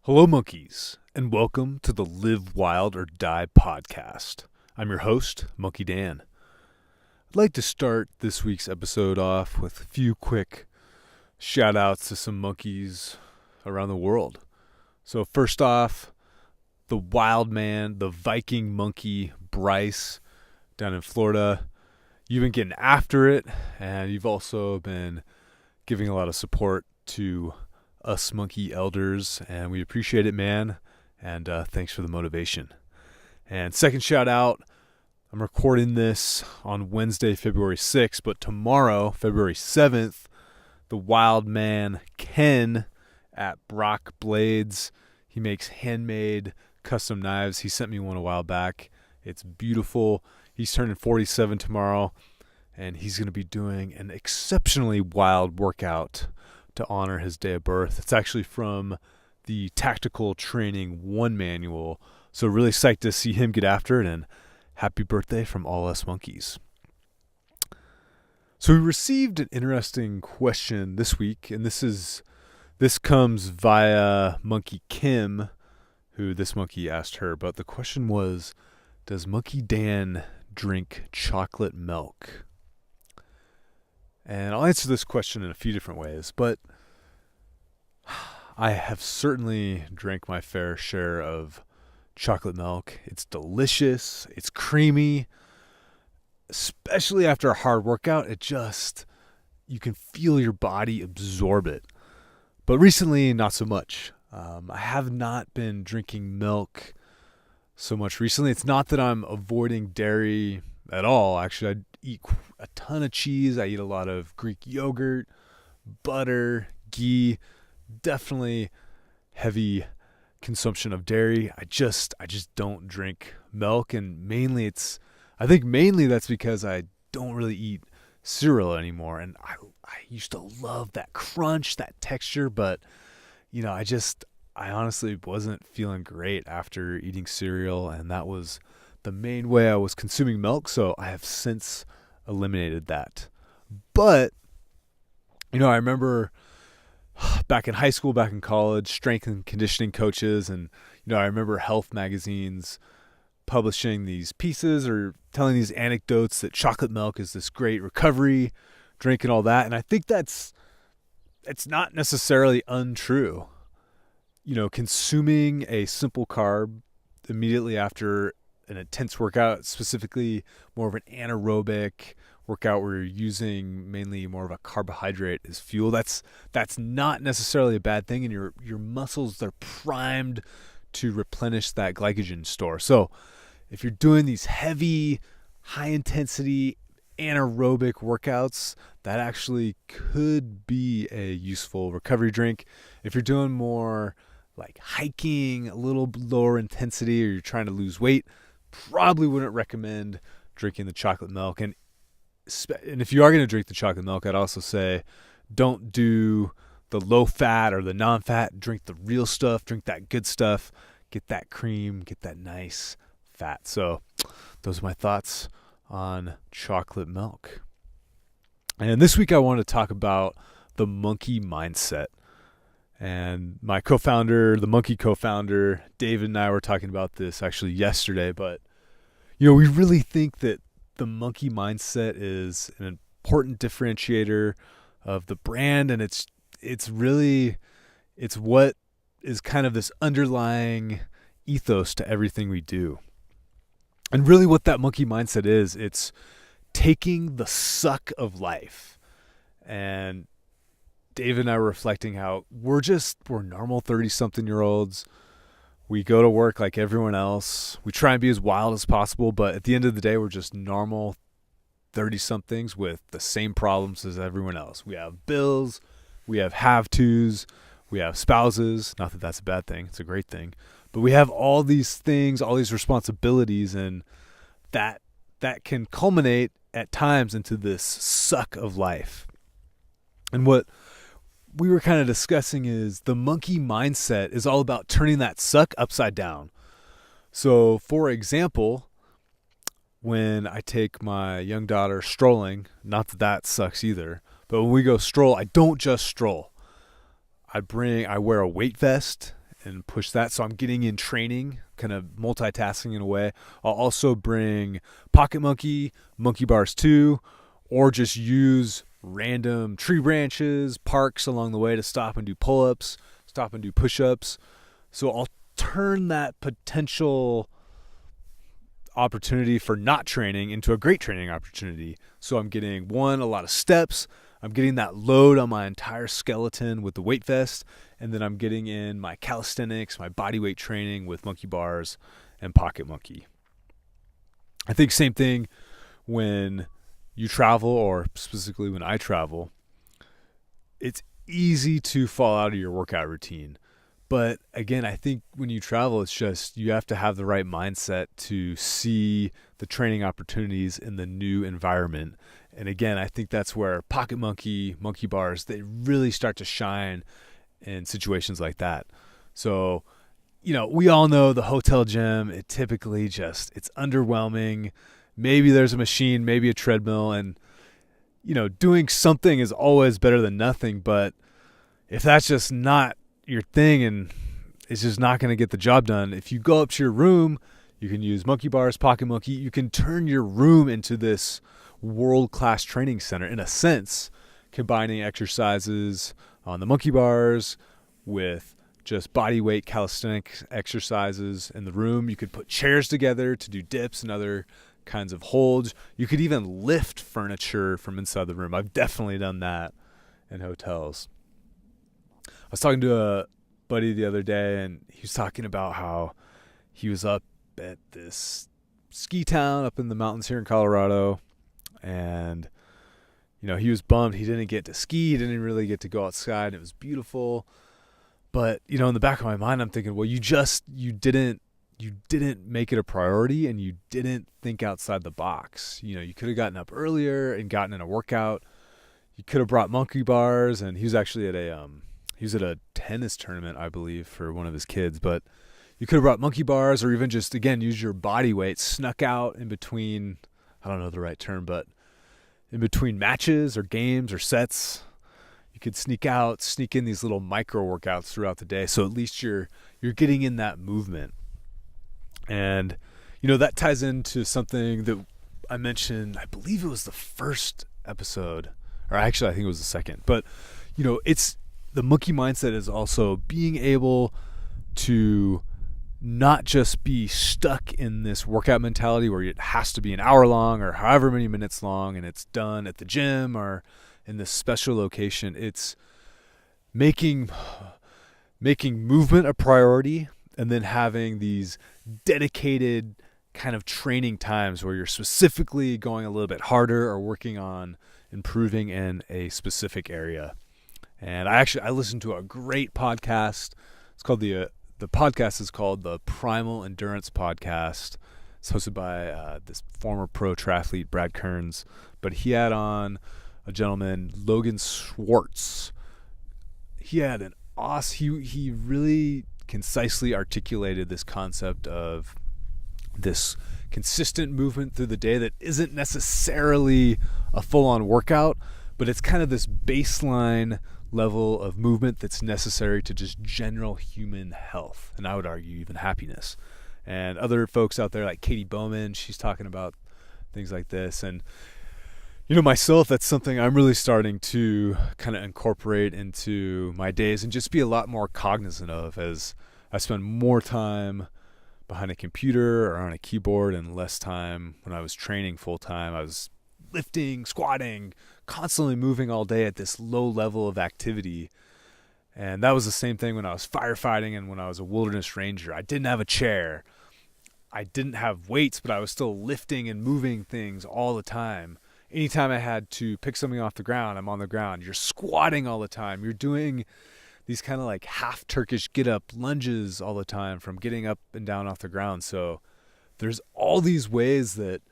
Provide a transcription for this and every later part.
Hello, monkeys, and welcome to the Live Wild or Die podcast. I'm your host, Monkey Dan. I'd like to start this week's episode off with a few quick shout outs to some monkeys around the world. So, first off, the wild man, the Viking monkey, Bryce, down in Florida. You've been getting after it, and you've also been giving a lot of support to us monkey elders, and we appreciate it, man. And thanks for the motivation. And second shout out, I'm recording this on Wednesday, February 6th, but tomorrow, February 7th, the wild man Ken at Brock Blades, he makes handmade custom knives. He sent me one a while back. It's beautiful. He's turning 47 tomorrow, and he's going to be doing an exceptionally wild workout to honor his day of birth. It's actually from the Tactical Training 1 manual. So really psyched to see him get after it, and happy birthday from all us monkeys. So we received an interesting question this week, and this comes via Monkey Kim, who this monkey asked her, but the question was, does Monkey Dan drink chocolate milk? And I'll answer this question in a few different ways, but I have certainly drank my fair share of chocolate milk. It's delicious. It's creamy. Especially after a hard workout, you can feel your body absorb it. But recently, not so much. I have not been drinking milk so much recently. It's not that I'm avoiding dairy at all. Actually, I eat a ton of cheese. I eat a lot of Greek yogurt, butter, ghee. Definitely heavy consumption of dairy. I just don't drink milk, and mainly that's because I don't really eat cereal anymore. And I used to love that crunch, that texture, but I honestly wasn't feeling great after eating cereal, and that was the main way I was consuming milk, so I have since eliminated that. But, I remember back in high school, back in college, strength and conditioning coaches, and, I remember health magazines publishing these pieces or telling these anecdotes that chocolate milk is this great recovery drink and all that, and I think it's not necessarily untrue. Consuming a simple carb immediately after an intense workout, specifically more of an anaerobic workout where you're using mainly more of a carbohydrate as fuel, that's not necessarily a bad thing, and your muscles, they're primed to replenish that glycogen store. So if you're doing these heavy, high intensity anaerobic workouts, that actually could be a useful recovery drink. If you're doing more like hiking, a little lower intensity, or you're trying to lose weight, probably wouldn't recommend drinking the chocolate milk. And if you are going to drink the chocolate milk, I'd also say don't do the low fat or the non-fat. Drink the real stuff. Drink that good stuff. Get that cream. Get that nice fat. So those are my thoughts on chocolate milk. And this week I want to talk about the monkey mindset. And my co-founder, the Monkii co-founder, David, and I were talking about this actually yesterday. But, we really think that the Monkii mindset is an important differentiator of the brand. And it's what is kind of this underlying ethos to everything we do. And really what that Monkii mindset is, it's taking the suck of life. And David and I were reflecting how we're normal 30-something-year-olds. We go to work like everyone else. We try and be as wild as possible, but at the end of the day, we're just normal 30-somethings with the same problems as everyone else. We have bills, we have have-tos, we have spouses. Not that that's a bad thing. It's a great thing. But we have all these things, all these responsibilities, and that can culminate at times into this suck of life. And what we were kind of discussing is the Monkii mindset is all about turning that suck upside down. So, for example, when I take my young daughter strolling, not that sucks either, but when we go stroll, I don't just stroll. I wear a weight vest and push that. So I'm getting in training, kind of multitasking in a way. I'll also bring Pocket Monkey, Monkey Bars 2, or just use random tree branches, parks along the way to stop and do pull-ups, stop and do push-ups. So I'll turn that potential opportunity for not training into a great training opportunity. So I'm getting, one, a lot of steps. I'm getting that load on my entire skeleton with the weight vest, and then I'm getting in my calisthenics, my body weight training with Monkey Bars and Pocket Monkey. I think same thing when you travel, or specifically when I travel. It's easy to fall out of your workout routine. But again, I think when you travel, it's just you have to have the right mindset to see the training opportunities in the new environment. And again, I think that's where Pocket Monkey, Monkey Bars, they really start to shine in situations like that. So, we all know the hotel gym, it typically it's underwhelming. Maybe there's a machine, maybe a treadmill, and, doing something is always better than nothing. But if that's just not your thing and it's just not going to get the job done, if you go up to your room, you can use Monkey Bars, Pocket Monkey. You can turn your room into this world-class training center in a sense, combining exercises on the Monkey Bars with just body weight calisthenics exercises in the room. You could put chairs together to do dips and other kinds of holds. You could even lift furniture from inside the room. I've definitely done that in hotels. I was talking to a buddy the other day, and he was talking about how he was up at this ski town up in the mountains here in Colorado, and he was bummed he didn't get to ski. He didn't really get to go outside. It was beautiful, but in the back of my mind, I'm thinking, well, you didn't make it a priority, and you didn't think outside the box. You could have gotten up earlier and gotten in a workout. You could have brought Monkey Bars, and he was actually at a tennis tournament, I believe, for one of his kids. But you could have brought Monkey Bars, or even just, again, use your body weight, snuck out in between, I don't know the right term, but in between matches or games or sets. You could sneak in these little micro workouts throughout the day. So at least you're getting in that movement. And, that ties into something that I mentioned, I believe it was the first episode, or actually I think it was the second. But, it's the monkey mindset is also being able to not just be stuck in this workout mentality where it has to be an hour long or however many minutes long and it's done at the gym or in this special location. It's making movement a priority, and then having these dedicated kind of training times where you're specifically going a little bit harder or working on improving in a specific area. And I listened to a great podcast. It's called the podcast is called the Primal Endurance Podcast. It's hosted by this former pro triathlete, Brad Kearns. But he had on a gentleman, Logan Schwartz. He had an awesome, he really concisely articulated this concept of this consistent movement through the day that isn't necessarily a full-on workout, but it's kind of this baseline level of movement that's necessary to just general human health, and I would argue even happiness. And other folks out there like Katie Bowman, she's talking about things like this. And myself, that's something I'm really starting to kind of incorporate into my days and just be a lot more cognizant of as I spend more time behind a computer or on a keyboard and less time when I was training full time. I was lifting, squatting, constantly moving all day at this low level of activity. And that was the same thing when I was firefighting and when I was a wilderness ranger. I didn't have a chair. I didn't have weights, but I was still lifting and moving things all the time. Anytime I had to pick something off the ground, I'm on the ground. You're squatting all the time. You're doing these kind of like half Turkish get up lunges all the time from getting up and down off the ground. So there's all these ways that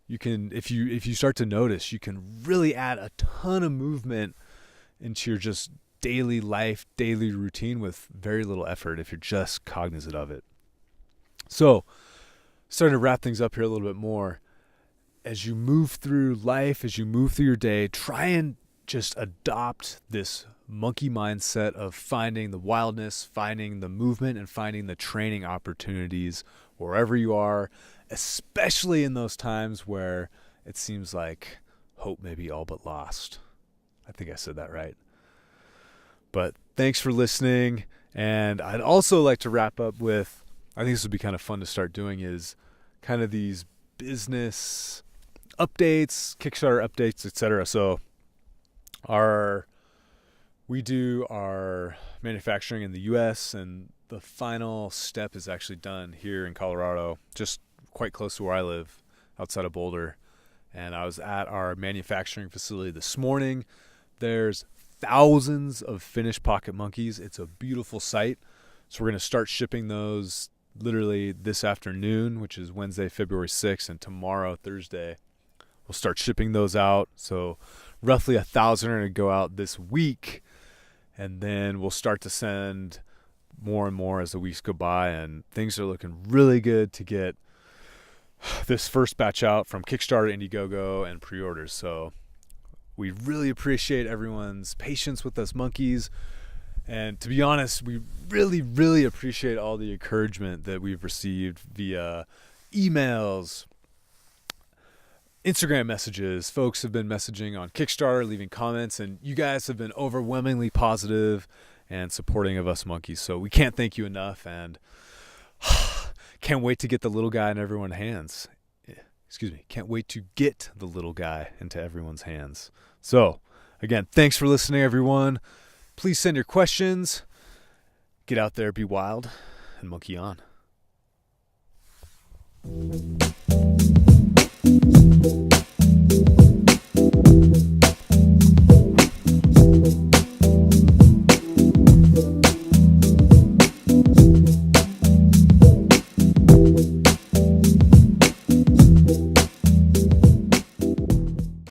you can, if you start to notice, you can really add a ton of movement into your just daily life, daily routine with very little effort if you're just cognizant of it. So starting to wrap things up here a little bit more. As you move through life, as you move through your day, try and just adopt this monkey mindset of finding the wildness, finding the movement, and finding the training opportunities wherever you are, especially in those times where it seems like hope may be all but lost. I think I said that right. But thanks for listening. And I'd also like to wrap up with, I think this would be kind of fun to start doing, is kind of these business updates, Kickstarter updates, etc. So we do our manufacturing in the US, and the final step is actually done here in Colorado, just quite close to where I live, outside of Boulder. And I was at our manufacturing facility this morning. There's thousands of finished pocket monkeys. It's a beautiful sight. So we're going to start shipping those literally this afternoon, which is Wednesday, February 6th, and tomorrow, Thursday, we'll start shipping those out. So roughly 1,000 are going to go out this week, and then we'll start to send more and more as the weeks go by, and things are looking really good to get this first batch out from Kickstarter, Indiegogo, and pre-orders. So we really appreciate everyone's patience with us monkeys. And to be honest, we really, really appreciate all the encouragement that we've received via emails, Instagram messages. Folks have been messaging on Kickstarter, leaving comments, and you guys have been overwhelmingly positive and supporting of us monkeys. So we can't thank you enough, and can't wait to get the little guy in everyone's hands. Can't wait to get the little guy into everyone's hands. So, again, thanks for listening, everyone. Please send your questions. Get out there, be wild, and monkey on.